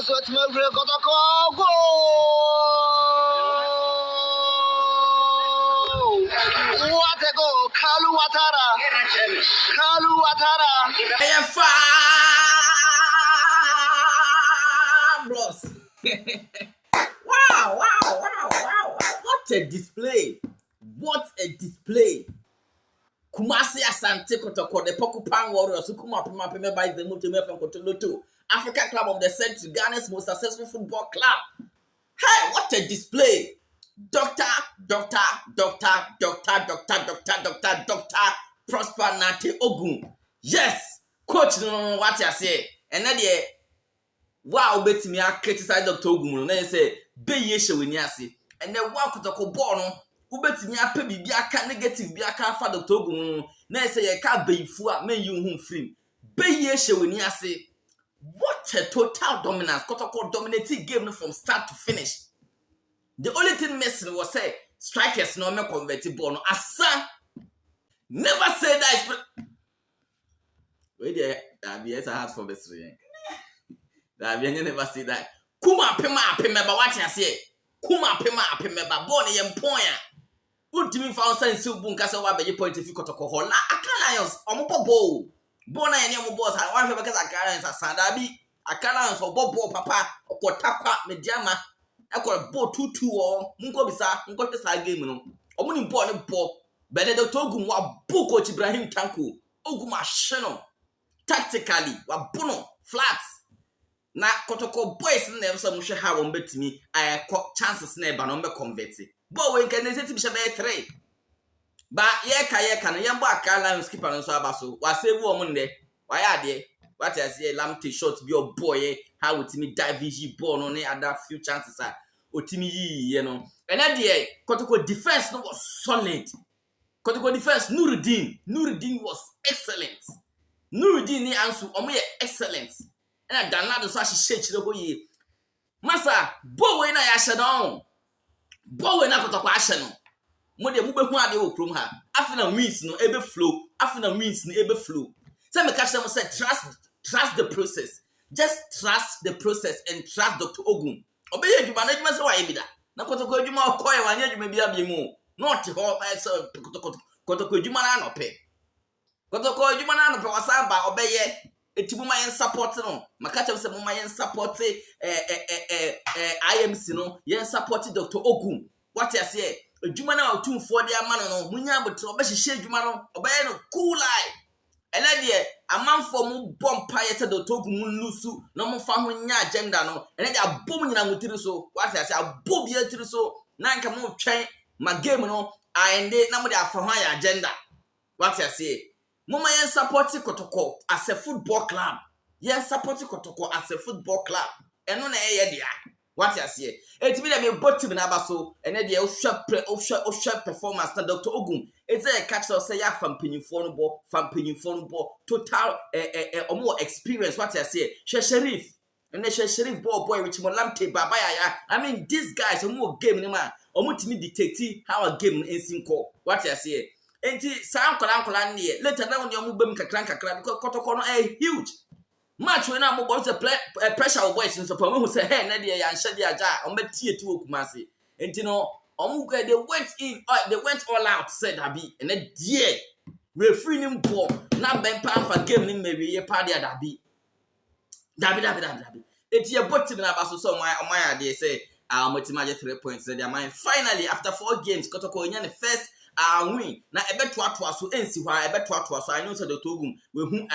Lions with Accra Kotoko. Go! What a goal! Kalu Watara. Fabulous. Wow. What a display. Kumasi Asante Kotoko, the Pokupan Warriors, who come up in my by the Multimedia from Cotonou, Africa Club of the Century, Ghana's most successful football club. Hey, what a display! Doctor Prosper Nate Ogun. Yes, coach, no, what you say. And then wow, bet me I criticize Dr. Ogun. Then say, be ye show when you see. And then wow, Kotoko born. Who bet me I pay be a negative be a car for Dr. Ogun. Then say, I can't be fool, may you home free. Be ye show when you see. What a total dominance. Kotoko dominated game from start to finish. The only thing missing was say strikers no me converted ball. No asa never say that. Wait there, that be a hard for best. That be never say that. Kuma pema ba what you say. Kuma pema ball ni yempoya. Ultimate found sense to bunka so wa be point if you Kotoko hola. Accra Lions omo ball. Ball na ye mo boss. I want because Accra Lions asanda bi. Accra Lions obo papa okotakwa mediama. I got a ball 2-2 or Munko Bisa game. No, Omuni ball and ball. Better the Togum wa Coach Ibrahim Tanku. Oguma Sheno. Tactically, wa Bono, flats. Na Kotoko boys never some should have on bet me. I caught chances never on me converted. But when can they say to be 3? But yeka, Yamba Carline skipper and so abaso. Was say woman there. Why are they? What I say, Lamte shot be your boy, how would me dive VG ball on other few chances are Otimi, you know. And that day, Kotoko defense was solid. Kotoko defense, Nuruddin was excellent. Nuruddin ni answer, excellent. And I done not such a shake the whole year. Massa, Bowen I asha down. Bowen I got a question. More than move one day from her. After the means no ever flow, after the means no ever flow. Some catch them say trust the process. Just trust the process and trust Dr. Ogun. Obey you management so why be that. Na Kotoko Juma koy wanye you may be a mo. Not all myself Kotoko Juma no pe. Kotoko Juma no pe wasaba obey etibuma yen support no. Makacha say mama yen support IMC no. Yen support Dr. Ogun. What you say? Juma na otumfo de ama no munya botre obehye Juma no obey no cool eye. And then a man for mu bomb pie said the talk lusu, no more family agenda no, and then a boom in so what I say a boom here to so nine come on train my game no, I and they number for my agenda. What I say, Mama yen support Kotoko as a football club. Yen support Kotoko as a football club. And no idea. What I say, it's me that me bottom in Abaso, and then the offshore performance to Dr. Ogun. It's a catch or say ya from pinning phone ball, total more experience. What I say, Sheriff, and the Sheriff boy, which Molamte Babaya. I mean, these guys are more game in man, or more to me detective how a game in Sinko. What I say, and Sam Kolan later down your Mubim Kakranka, because Kotoko a huge. Match when I'm about to play pressure boys in Super who say, hey, Nadia and Shadia on the tier 2 Kumasi. And you know, they went all out, said Abi, and then dear, we're free him ball. Now, Ben Pan for game, maybe a party at Abi. Dabi. It's your bottom in Abaso, so my idea say, I'll multi 3 points. They are mine. Finally, after 4 games, Kotoko in the first. Win na ebe to so ensi hwa ebe to so I know say the Togum we hu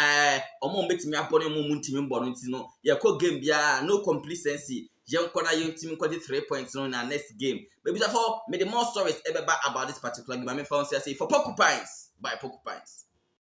omo betimi abone mo muntimi mbono nti no ye ko game bia no complacency ye nkona ye ntimi ko 3 points no na next game but before me the more stories ebe about this particular game I mean for say for Porcupines by Porcupines.